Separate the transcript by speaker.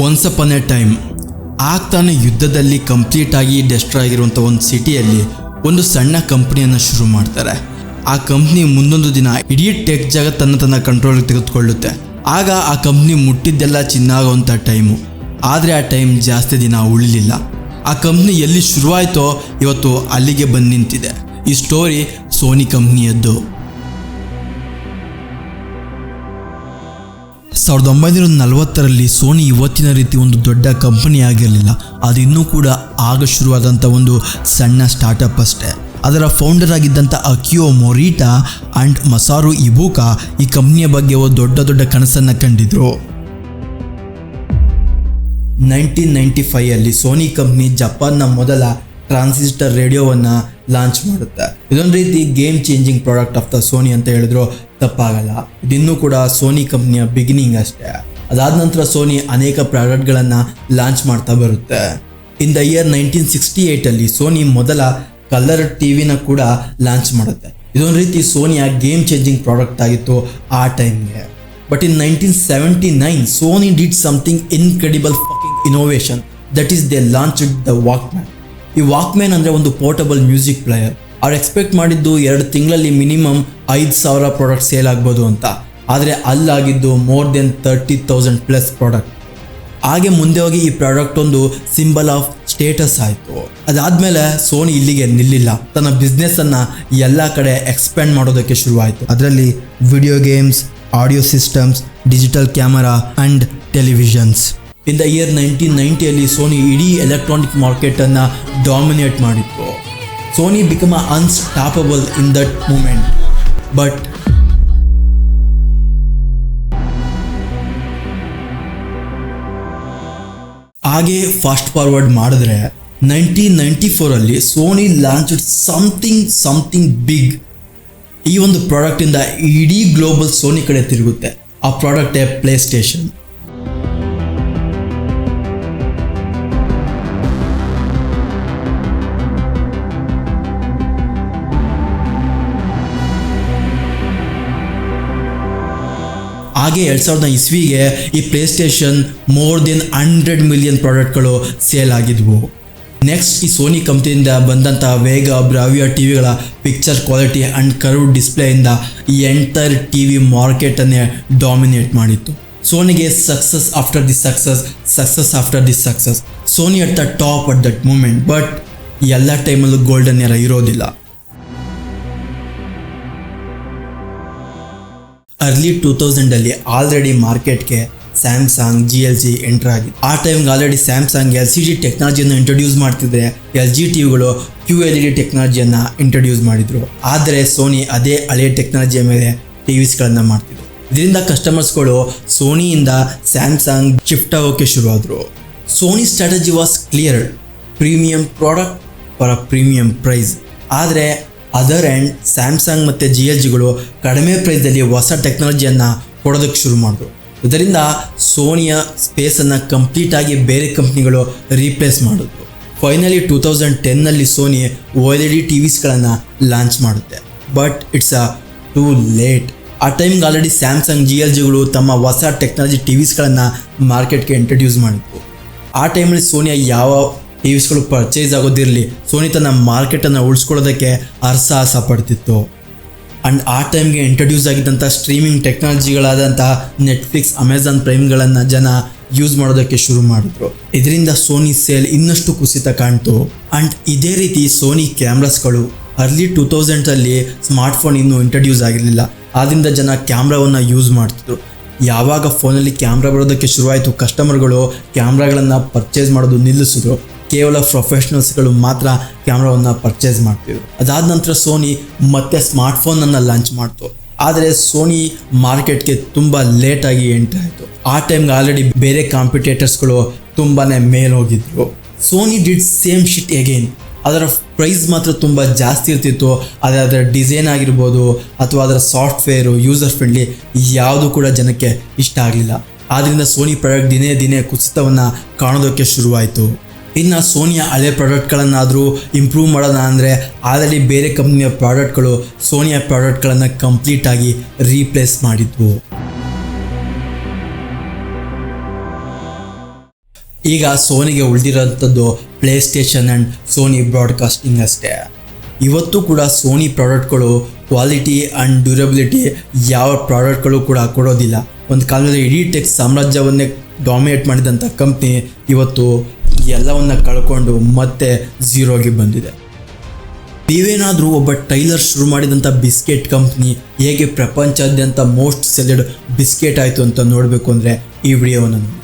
Speaker 1: Once upon A time ಆಗ್ತಾನೆ ಯುದ್ಧದಲ್ಲಿ complete ಆಗಿ ಡೆಸ್ಟ್ರಾಯ್ ಆಗಿರುವಂಥ ಒಂದು ಸಿಟಿಯಲ್ಲಿ ಒಂದು ಸಣ್ಣ ಕಂಪ್ನಿಯನ್ನು ಶುರು ಮಾಡ್ತಾರೆ. ಆ ಕಂಪ್ನಿ ಮುಂದೊಂದು ದಿನ ಇಡೀ ಟೆಕ್ ಜಗತ್ತನ್ನು ತನ್ನ ಕಂಟ್ರೋಲ್ಗೆ ತೆಗೆದುಕೊಳ್ಳುತ್ತೆ. ಆಗ ಆ ಕಂಪ್ನಿ ಮುಟ್ಟಿದ್ದೆಲ್ಲ ಚಿನ್ನಾಗುವಂಥ ಟೈಮು. ಆದರೆ ಆ ಟೈಮ್ ಜಾಸ್ತಿ ದಿನ ಉಳಿಲಿಲ್ಲ. ಆ ಕಂಪ್ನಿ ಎಲ್ಲಿ ಶುರುವಾಯಿತೋ ಇವತ್ತು ಅಲ್ಲಿಗೆ ಬಂದು ನಿಂತಿದೆ. ಈ ಸ್ಟೋರಿ ಸೋನಿ ಕಂಪ್ನಿಯದ್ದು. 1940ರಲ್ಲಿ ಸೋನಿ ಇವತ್ತಿನ ರೀತಿ ಒಂದು ದೊಡ್ಡ ಕಂಪನಿ ಆಗಿರಲಿಲ್ಲ. ಅದು ಇನ್ನೂ ಕೂಡ ಆಗ ಶುರುವಾದಂಥ ಒಂದು ಸಣ್ಣ ಸ್ಟಾರ್ಟಪ್ ಅಷ್ಟೇ. ಅದರ ಫೌಂಡರ್ ಆಗಿದ್ದಂಥ ಅಕಿಯೋ ಮೊರಿಟಾ ಆ್ಯಂಡ್ ಮಸಾರು ಇಬುಕಾ ಈ ಕಂಪ್ನಿಯ ಬಗ್ಗೆ ಒಂದು ದೊಡ್ಡ ಕನಸನ್ನು ಕಂಡಿದ್ರು. 1995 ಸೋನಿ ಕಂಪ್ನಿ ಜಪಾನ್ನ ಮೊದಲ ಟ್ರಾನ್ಸಿಸ್ಟರ್ ರೇಡಿಯೋವನ್ನು ಲಾಂಚ್ ಮಾಡುತ್ತೆ. ಇದೊಂದು ರೀತಿ game changing product of the Sony ಅಂತ ಹೇಳಿದ್ರು ತಪ್ಪಾಗಲ್ಲ. ಇದಿನ್ನೂ ಕೂಡ ಸೋನಿ ಕಂಪ್ನಿಯ ಬಿಗಿನಿಂಗ್ ಅಷ್ಟೇ. ಅದಾದ ನಂತರ ಸೋನಿ ಅನೇಕ ಪ್ರಾಡಕ್ಟ್ಗಳನ್ನು ಲಾಂಚ್ ಮಾಡ್ತಾ ಬರುತ್ತೆ. ಇನ್ ದ ಇಯರ್ 1968 ಸೋನಿ ಮೊದಲ ಕಲರ್ ಟಿವಿನ ಕೂಡ ಲಾಂಚ್ ಮಾಡುತ್ತೆ. ಇದೊಂದು ರೀತಿ ಸೋನಿಯ ಗೇಮ್ ಚೇಂಜಿಂಗ್ ಪ್ರಾಡಕ್ಟ್ ಆಗಿತ್ತು ಆ ಟೈಮ್ಗೆ. But in 1979 Sony did something incredible fucking innovation. That is they launched the Walkman. ಈ ವಾಕ್ಮ್ಯಾನ್ ಅಂದರೆ ಒಂದು ಪೋರ್ಟಬಲ್ ಮ್ಯೂಸಿಕ್ ಪ್ಲೇಯರ್. ಅವ್ರು ಎಕ್ಸ್ಪೆಕ್ಟ್ ಮಾಡಿದ್ದು 2 ತಿಂಗಳಲ್ಲಿ ಮಿನಿಮಮ್ 5,000 ಪ್ರಾಡಕ್ಟ್ ಸೇಲ್ ಆಗ್ಬೋದು ಅಂತ. ಆದರೆ ಅಲ್ಲಾಗಿದ್ದು ಮೋರ್ ದೆನ್ 30,000+ ಪ್ರಾಡಕ್ಟ್. ಹಾಗೆ ಮುಂದೆ ಹೋಗಿ ಈ ಪ್ರಾಡಕ್ಟ್ ಒಂದು ಸಿಂಬಲ್ ಆಫ್ ಸ್ಟೇಟಸ್ ಆಯಿತು. ಅದಾದಮೇಲೆ ಸೋನಿ ಇಲ್ಲಿಗೆ ನಿಲ್ಲಿಲ್ಲ. ತನ್ನ ಬಿಸ್ನೆಸ್ಸನ್ನು ಎಲ್ಲ ಕಡೆ ಎಕ್ಸ್ಪ್ಯಾಂಡ್ ಮಾಡೋದಕ್ಕೆ ಶುರುವಾಯಿತು. ಅದರಲ್ಲಿ video games, audio systems, digital camera and televisions. In the year 1990 Sony ಇಡೀ ಎಲೆಕ್ಟ್ರಾನಿಕ್ ಮಾರ್ಕೆಟನ್ನು ಡಾಮಿನೇಟ್ ಮಾಡಿತ್ತು. Sony become unstoppable in that moment. But ಹಾಗೆ ಫಾಸ್ಟ್ ಫಾರ್ವರ್ಡ್ ಮಾಡಿದ್ರೆ 1994 ಸೋನಿ ಲಾಂಚ್ಡ್ ಸಮಥಿಂಗ್ ಬಿಗ್. ಈ ಒಂದು ಪ್ರಾಡಕ್ಟಿಂದ ಇಡೀ ಗ್ಲೋಬಲ್ ಸೋನಿ ಕಡೆ ತಿರುಗುತ್ತೆ. ಆ ಪ್ರಾಡಕ್ಟೇ ಪ್ಲೇ ಸ್ಟೇಷನ್. ಹಾಗೆ 2000 ಈ PlayStation more than 100 million ಪ್ರಾಡಕ್ಟ್ಗಳು ಸೇಲ್ ಆಗಿದ್ವು. ನೆಕ್ಸ್ಟ್ ಈ ಸೋನಿ ಕಂಪ್ನಿಯಿಂದ ಬಂದಂಥ ವೇಗ, ಬ್ರಾವಿಯಾ ಟಿವಿಗಳ ಪಿಕ್ಚರ್ ಕ್ವಾಲಿಟಿ ಆ್ಯಂಡ್ ಕರ್ವ್ ಡಿಸ್ಪ್ಲೇಯಿಂದ ಈ ಎಂಟೈರ್ ಟಿವಿ ಮಾರ್ಕೆಟನ್ನೇ ಡಾಮಿನೇಟ್ ಮಾಡಿತ್ತು. ಸೋನಿಗೆ success after the success. Sony at the top at that moment. But ಎಲ್ಲ ಟೈಮಲ್ಲೂ ಗೋಲ್ಡನ್ ಏರ ಇರೋದಿಲ್ಲ. ಅರ್ಲಿ 2000 ಆಲ್ರೆಡಿ ಮಾರ್ಕೆಟ್ಗೆ ಸ್ಯಾಮ್ಸಂಗ್, GLG ಎಂಟರ್ ಆಗಿದೆ. ಆ ಟೈಮ್ಗೆ ಆಲ್ರೆಡಿ ಸ್ಯಾಮ್ಸಂಗ್ LCD ಟೆಕ್ನಾಲಜಿಯನ್ನು ಇಂಟ್ರೊಡ್ಯೂಸ್ ಮಾಡ್ತಿದ್ರೆ LG ಟಿವಿಗಳು QLED ಟೆಕ್ನಾಲಜಿಯನ್ನು ಇಂಟ್ರೊಡ್ಯೂಸ್ ಮಾಡಿದರು. ಆದರೆ ಸೋನಿ ಅದೇ ಹಳೆಯ ಟೆಕ್ನಾಲಜಿಯ ಮೇಲೆ ಟಿವಿಸ್ಗಳನ್ನು ಮಾಡ್ತಿದ್ರು. ಇದರಿಂದ ಕಸ್ಟಮರ್ಸ್ಗಳು ಸೋನಿಯಿಂದ ಸ್ಯಾಮ್ಸಂಗ್ ಶಿಫ್ಟ್ ಆಗೋಕ್ಕೆ ಶುರುವಾದರು. Sony strategy was clear: premium product for a premium price. ಆದರೆ ಅದರ್ ಆ್ಯಂಡ್ ಸ್ಯಾಮ್ಸಂಗ್ ಮತ್ತು GLGಗಳು ಕಡಿಮೆ ಪ್ರೈಸಲ್ಲಿ ಹೊಸ ಟೆಕ್ನಾಲಜಿಯನ್ನು ಕೊಡೋದಕ್ಕೆ ಶುರು ಮಾಡಿದ್ರು. ಇದರಿಂದ ಸೋನಿಯ ಸ್ಪೇಸನ್ನು ಕಂಪ್ಲೀಟಾಗಿ ಬೇರೆ ಕಂಪ್ನಿಗಳು ರೀಪ್ಲೇಸ್ ಮಾಡಿದ್ರು. ಫೈನಲಿ 2010 ಸೋನಿ OLED ಟಿವಿಸ್ಗಳನ್ನು ಲಾಂಚ್ ಮಾಡುತ್ತೆ. But it's too late. ಆ ಟೈಮ್ಗೆ ಆಲ್ರೆಡಿ ಸ್ಯಾಮ್ಸಂಗ್, GLGಗಳು ತಮ್ಮ ಹೊಸ ಟೆಕ್ನಾಲಜಿ ಟಿವಿಸ್ಗಳನ್ನು ಮಾರ್ಕೆಟ್ಗೆ ಇಂಟ್ರೊಡ್ಯೂಸ್ ಮಾಡಿದ್ರು. ಆ ಟೈಮಲ್ಲಿ ಸೋನಿಯ ಯಾವ ಟಿವಿಸ್ಗಳು ಪರ್ಚೇಸ್ ಆಗೋದಿರಲಿ, ಸೋನಿ ತನ್ನ ಮಾರ್ಕೆಟನ್ನು ಉಳಿಸ್ಕೊಳ್ಳೋದಕ್ಕೆ ಹರಸಾಹಸ ಪಡ್ತಿತ್ತು. ಆ್ಯಂಡ್ ಆ ಟೈಮ್ಗೆ ಇಂಟ್ರೊಡ್ಯೂಸ್ ಆಗಿದ್ದಂಥ ಸ್ಟ್ರೀಮಿಂಗ್ ಟೆಕ್ನಾಲಜಿಗಳಾದಂಥ ನೆಟ್ಫ್ಲಿಕ್ಸ್, ಅಮೆಝಾನ್ ಪ್ರೈಮ್ಗಳನ್ನು ಜನ ಯೂಸ್ ಮಾಡೋದಕ್ಕೆ ಶುರು ಮಾಡಿದ್ರು. ಇದರಿಂದ ಸೋನಿ ಸೇಲ್ ಇನ್ನಷ್ಟು ಕುಸಿತ ಕಾಣ್ತು. ಆ್ಯಂಡ್ ಇದೇ ರೀತಿ ಸೋನಿ ಕ್ಯಾಮ್ರಾಸ್ಗಳು ಅರ್ಲಿ 2000 ಸ್ಮಾರ್ಟ್ಫೋನ್ ಇನ್ನೂ ಇಂಟ್ರೊಡ್ಯೂಸ್ ಆಗಿರಲಿಲ್ಲ. ಆದ್ದರಿಂದ ಜನ ಕ್ಯಾಮ್ರಾವನ್ನು ಯೂಸ್ ಮಾಡ್ತಿದ್ರು. ಯಾವಾಗ ಫೋನಲ್ಲಿ ಕ್ಯಾಮ್ರಾ ಬರೋದಕ್ಕೆ ಶುರುವಾಯಿತು, ಕಸ್ಟಮರ್ಗಳು ಕ್ಯಾಮ್ರಾಗಳನ್ನು ಪರ್ಚೇಸ್ ಮಾಡೋದು ನಿಲ್ಲಿಸಿದ್ರು. ಕೇವಲ ಪ್ರೊಫೆಷ್ನಲ್ಸ್ಗಳು ಮಾತ್ರ ಕ್ಯಾಮ್ರಾವನ್ನು ಪರ್ಚೇಸ್ ಮಾಡ್ತಿದ್ರು. ಅದಾದ ನಂತರ ಸೋನಿ ಮತ್ತೆ ಸ್ಮಾರ್ಟ್ಫೋನನ್ನು ಲಾಂಚ್ ಮಾಡ್ತು. ಆದರೆ ಸೋನಿ ಮಾರ್ಕೆಟ್ಗೆ ತುಂಬ ಲೇಟಾಗಿ ಎಂಟ್ರಿ ಆಯಿತು. ಆ ಟೈಮ್ಗೆ ಆಲ್ರೆಡಿ ಬೇರೆ ಕಾಂಪಿಟೇಟರ್ಸ್ಗಳು ತುಂಬಾ ಮೇಲೆ ಹೋಗಿದ್ರು. Sony did same shit again. ಅದರ ಪ್ರೈಸ್ ಮಾತ್ರ ತುಂಬ ಜಾಸ್ತಿ ಇರ್ತಿತ್ತು. ಆದರೆ ಅದರ ಡಿಸೈನ್ ಆಗಿರ್ಬೋದು ಅಥವಾ ಅದರ ಸಾಫ್ಟ್ವೇರು, ಯೂಸರ್ ಫ್ರೆಂಡ್ಲಿ ಯಾವುದು ಕೂಡ ಜನಕ್ಕೆ ಇಷ್ಟ ಆಗಲಿಲ್ಲ. ಆದ್ದರಿಂದ ಸೋನಿ ಪ್ರಾಡಕ್ಟ್ ದಿನೇ ಕುಸಿತವನ್ನು ಕಾಣೋದಕ್ಕೆ ಶುರುವಾಯಿತು. ಇನ್ನು ಸೋನಿಯ ಹಳೆ ಪ್ರಾಡಕ್ಟ್ಗಳನ್ನಾದರೂ ಇಂಪ್ರೂವ್ ಮಾಡೋಣ ಅಂದರೆ ಆಲ್ರೆಡಿ ಬೇರೆ ಕಂಪ್ನಿಯ ಪ್ರಾಡಕ್ಟ್ಗಳು ಸೋನಿಯ ಪ್ರಾಡಕ್ಟ್ಗಳನ್ನು ಕಂಪ್ಲೀಟಾಗಿ ರೀಪ್ಲೇಸ್ ಮಾಡಿದ್ವು. ಈಗ ಸೋನಿಗೆ ಉಳಿದಿರೋಂಥದ್ದು PlayStation and Sony broadcasting ಅಷ್ಟೇ. ಇವತ್ತು ಕೂಡ ಸೋನಿ ಪ್ರಾಡಕ್ಟ್ಗಳು ಕ್ವಾಲಿಟಿ ಆ್ಯಂಡ್ ಡ್ಯೂರಬಿಲಿಟಿ ಯಾವ ಪ್ರಾಡಕ್ಟ್ಗಳು ಕೂಡ ಕೊಡೋದಿಲ್ಲ. ಒಂದು ಕಾಲದಲ್ಲಿ ಇಡೀ ಟೆಕ್ ಸಾಮ್ರಾಜ್ಯವನ್ನೇ ಡಾಮಿನೇಟ್ ಮಾಡಿದಂಥ ಕಂಪ್ನಿ ಇವತ್ತು ಎಲ್ಲವನ್ನ ಕಳ್ಕೊಂಡು ಮತ್ತೆ ಝೀರೋಗೆ ಬಂದಿದೆ. ನೀವೇನಾದರೂ ಒಬ್ಬ ಟೈಲರ್ ಶುರು ಮಾಡಿದಂಥ ಬಿಸ್ಕೆಟ್ ಕಂಪ್ನಿ ಹೇಗೆ ಪ್ರಪಂಚಾದ್ಯಂತ ಮೋಸ್ಟ್ ಸೆಲೆಡ್ ಬಿಸ್ಕೆಟ್ ಆಯಿತು ಅಂತ ನೋಡಬೇಕು ಅಂದರೆ ಈ ವಿಡಿಯೋವನ್ನು ನೋಡಿ.